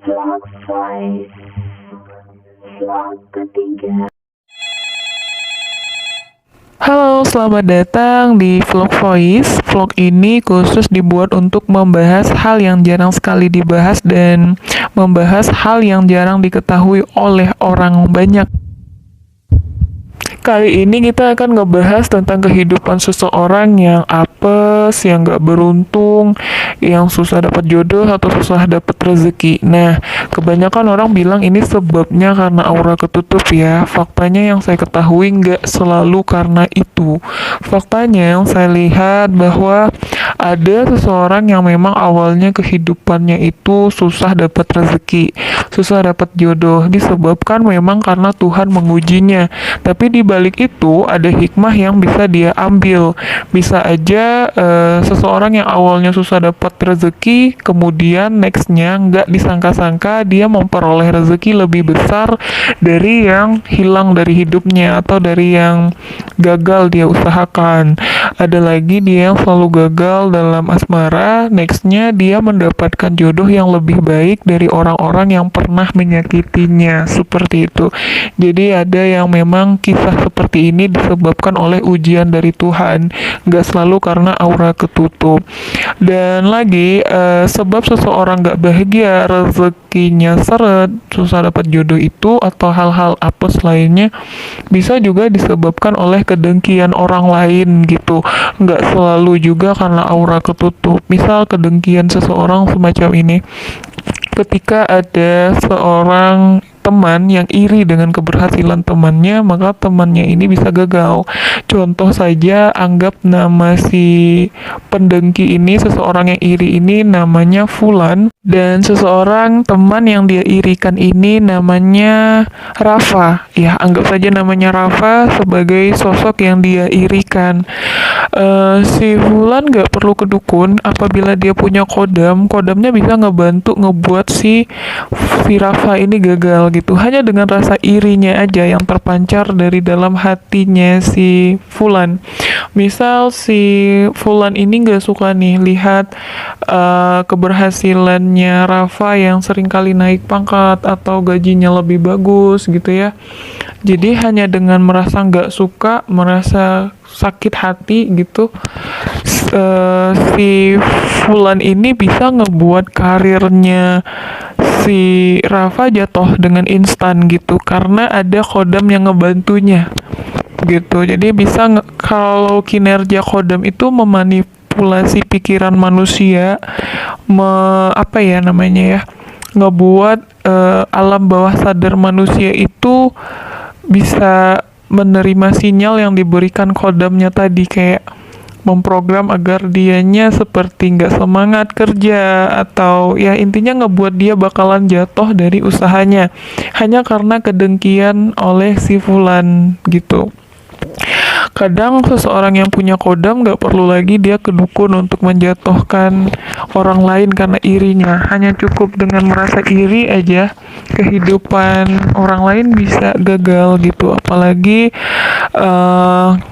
Vlog Voice, vlog ketiga. Halo, selamat datang di Vlog Voice. Vlog ini khusus dibuat untuk membahas hal yang jarang sekali dibahas dan membahas hal yang jarang diketahui oleh orang banyak. Kali ini kita akan ngebahas tentang kehidupan seseorang yang apes, yang gak beruntung, yang susah dapat jodoh atau susah dapat rezeki. Nah, kebanyakan orang bilang ini sebabnya karena aura ketutup ya. Faktanya yang saya ketahui nggak selalu karena itu. Faktanya yang saya lihat bahwa ada seseorang yang memang awalnya kehidupannya itu susah dapat rezeki, susah dapat jodoh, disebabkan memang karena Tuhan mengujinya. Tapi di balik itu ada hikmah yang bisa dia ambil. Bisa aja seseorang yang awalnya susah dapat rezeki, kemudian nextnya nggak disangka-sangka dia memperoleh rezeki lebih besar dari yang hilang dari hidupnya atau dari yang gagal dia usahakan. Ada lagi dia yang selalu gagal dalam asmara, nextnya dia mendapatkan jodoh yang lebih baik dari orang-orang yang pernah menyakitinya, seperti itu. Jadi ada yang memang kisah seperti ini disebabkan oleh ujian dari Tuhan, nggak selalu karena aura ketutup. Dan lagi sebab seseorang nggak bahagia, rezekinya seret, susah dapat jodoh itu atau hal-hal apes lainnya bisa juga disebabkan oleh kedengkian orang lain gitu, nggak selalu juga karena aura ketutup. Misal kedengkian seseorang semacam ini, ketika ada seorang teman yang iri dengan keberhasilan temannya, maka temannya ini bisa gagal. Contoh saja, anggap nama si pendengki ini, seseorang yang iri ini namanya Fulan, dan seseorang teman yang dia irikan ini namanya Rafa. Ya, anggap saja namanya Rafa sebagai sosok yang dia irikan. Si Fulan gak perlu kedukun, apabila dia punya kodamnya bisa ngebantu ngebuat si Rafa ini gagal gitu, hanya dengan rasa irinya aja yang terpancar dari dalam hatinya si Fulan. Misal si Fulan ini gak suka nih lihat keberhasilannya Rafa yang sering kali naik pangkat atau gajinya lebih bagus gitu ya. Jadi hanya dengan merasa gak suka, merasa sakit hati gitu, si Fulan ini bisa ngebuat karirnya si Rafa jatuh dengan instan gitu, karena ada kodam yang ngebantunya gitu. Jadi bisa kalau kinerja kodam itu memanipulasi pikiran manusia, apa ya namanya ya, ngebuat alam bawah sadar manusia itu bisa menerima sinyal yang diberikan kodamnya tadi, kayak memprogram agar dianya seperti nggak semangat kerja, atau ya intinya ngebuat dia bakalan jatuh dari usahanya hanya karena kedengkian oleh si Fulan gitu. Kadang seseorang yang punya kodam gak perlu lagi dia kedukun untuk menjatuhkan orang lain karena irinya. Hanya cukup dengan merasa iri aja, kehidupan orang lain bisa gagal gitu. Apalagi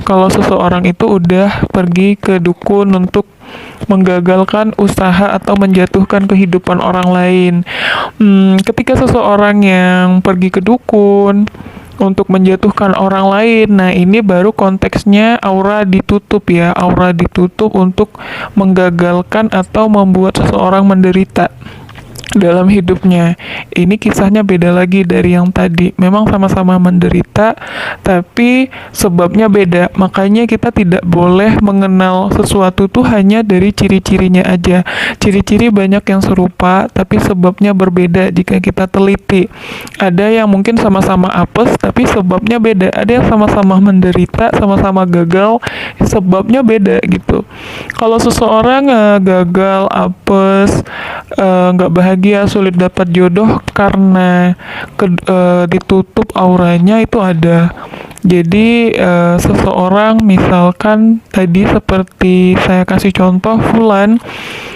kalau seseorang itu udah pergi ke dukun untuk menggagalkan usaha atau menjatuhkan kehidupan orang lain. Ketika seseorang yang pergi ke dukun untuk menjatuhkan orang lain, nah ini baru konteksnya aura ditutup ya, aura ditutup untuk menggagalkan atau membuat seseorang menderita dalam hidupnya. Ini kisahnya beda lagi dari yang tadi. Memang sama-sama menderita, tapi sebabnya beda. Makanya kita tidak boleh mengenal sesuatu tuh hanya dari ciri-cirinya aja. Ciri-ciri banyak yang serupa, tapi sebabnya berbeda jika kita teliti. Ada yang mungkin sama-sama apes, tapi sebabnya beda. Ada yang sama-sama menderita, sama-sama gagal, sebabnya beda gitu. Kalau seseorang gagal, apes, nggak bahagia, sulit dapat jodoh karena ditutup auranya, itu ada. Jadi seseorang misalkan tadi seperti saya kasih contoh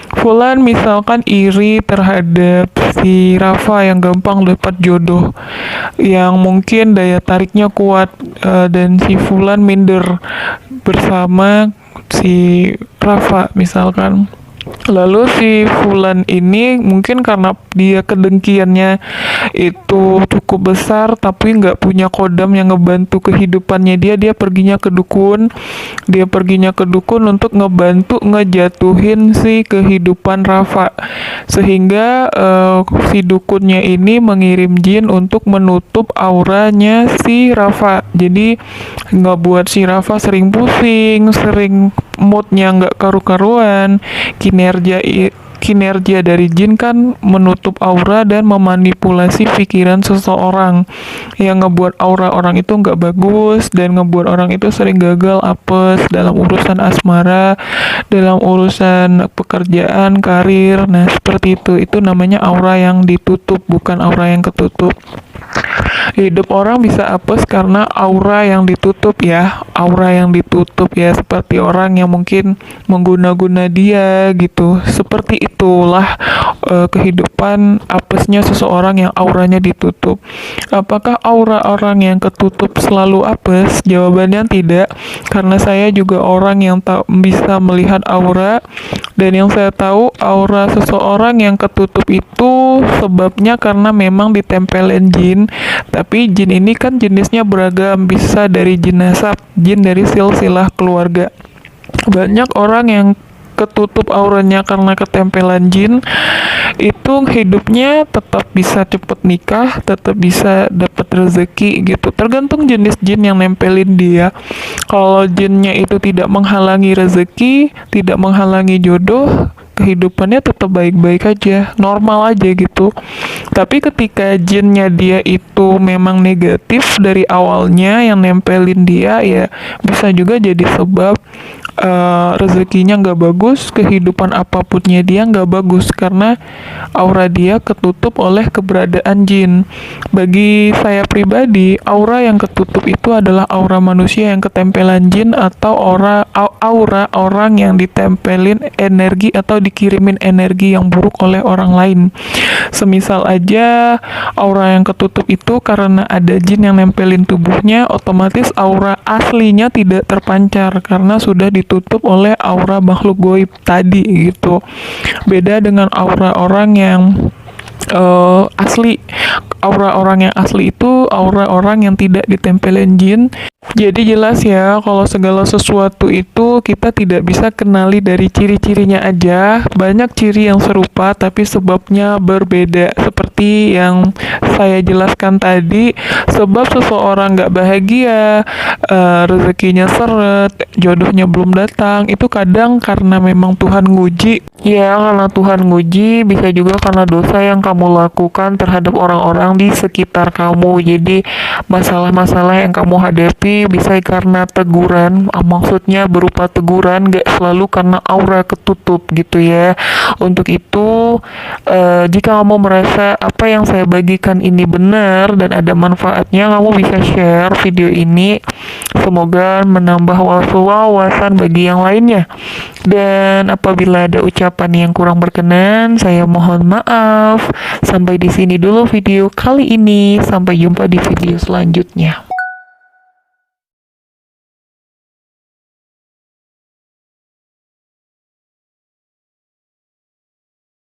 Fulan misalkan iri terhadap si Rafa yang gampang dapat jodoh, yang mungkin daya tariknya kuat, dan si Fulan minder bersama si Rafa misalkan. Lalu si Fulan ini mungkin karena dia kedengkiannya itu cukup besar tapi nggak punya kodam yang ngebantu kehidupannya dia perginya ke dukun. Dia perginya ke dukun untuk ngebantu ngejatuhin si kehidupan Rafa. Sehingga si dukunnya ini mengirim jin untuk menutup auranya si Rafa. Jadi ngebuat si Rafa sering pusing, sering moodnya nggak karu-karuan. Kinerja dari jin kan menutup aura dan memanipulasi pikiran seseorang, yang ngebuat aura orang itu nggak bagus dan ngebuat orang itu sering gagal apes dalam urusan asmara, dalam urusan pekerjaan, karir. Nah, seperti itu namanya aura yang ditutup, bukan aura yang ketutup. Hidup orang bisa apes karena aura yang ditutup ya, seperti orang yang mungkin mengguna-guna dia gitu. Seperti itulah kehidupan apesnya seseorang yang auranya ditutup. Apakah aura orang yang ketutup selalu apes? Jawabannya tidak, karena saya juga orang yang tak bisa melihat aura, dan yang saya tahu aura seseorang yang ketutup itu sebabnya karena memang ditempelin jin. Tapi jin ini kan jenisnya beragam, bisa dari jin nasab, jin dari silsilah keluarga. Banyak orang yang ketutup auranya karena ketempelan jin itu hidupnya tetap bisa cepet nikah, tetap bisa dapat rezeki gitu. Tergantung jenis jin yang nempelin dia. Kalau jinnya itu tidak menghalangi rezeki, tidak menghalangi jodoh, kehidupannya tetap baik-baik aja, normal aja gitu. Tapi ketika jinnya dia itu memang negatif dari awalnya yang nempelin dia, ya bisa juga jadi sebab rezekinya nggak bagus, kehidupan apapunnya dia nggak bagus karena aura dia ketutup oleh keberadaan jin. Bagi saya pribadi, aura yang ketutup itu adalah aura manusia yang ketempelan jin, atau aura orang yang ditempelin energi atau dikirimin energi yang buruk oleh orang lain. Semisal aja aura yang ketutup itu karena ada jin yang nempelin tubuhnya, otomatis aura aslinya tidak terpancar karena sudah ditutup oleh aura makhluk goib tadi gitu. Beda dengan aura orang yang asli. Aura orang yang asli itu aura orang yang tidak ditempelin jin. Jadi jelas ya, kalau segala sesuatu itu kita tidak bisa kenali dari ciri-cirinya aja. Banyak ciri yang serupa tapi sebabnya berbeda. Seperti yang saya jelaskan tadi, sebab seseorang nggak bahagia, rezekinya seret, jodohnya belum datang, itu kadang karena memang Tuhan nguji. Ya, karena Tuhan nguji, bisa juga karena dosa yang kamu lakukan terhadap orang-orang di sekitar kamu. Jadi masalah-masalah yang kamu hadapi bisa karena teguran, maksudnya berupa teguran, gak selalu karena aura ketutup gitu ya. Untuk itu jika kamu merasa apa yang saya bagikan ini benar dan ada manfaatnya, kamu bisa share video ini, semoga menambah wawasan bagi yang lainnya. Dan apabila ada ucapan yang kurang berkenan, saya mohon maaf. Sampai di sini dulu video kali ini, sampai jumpa di video selanjutnya.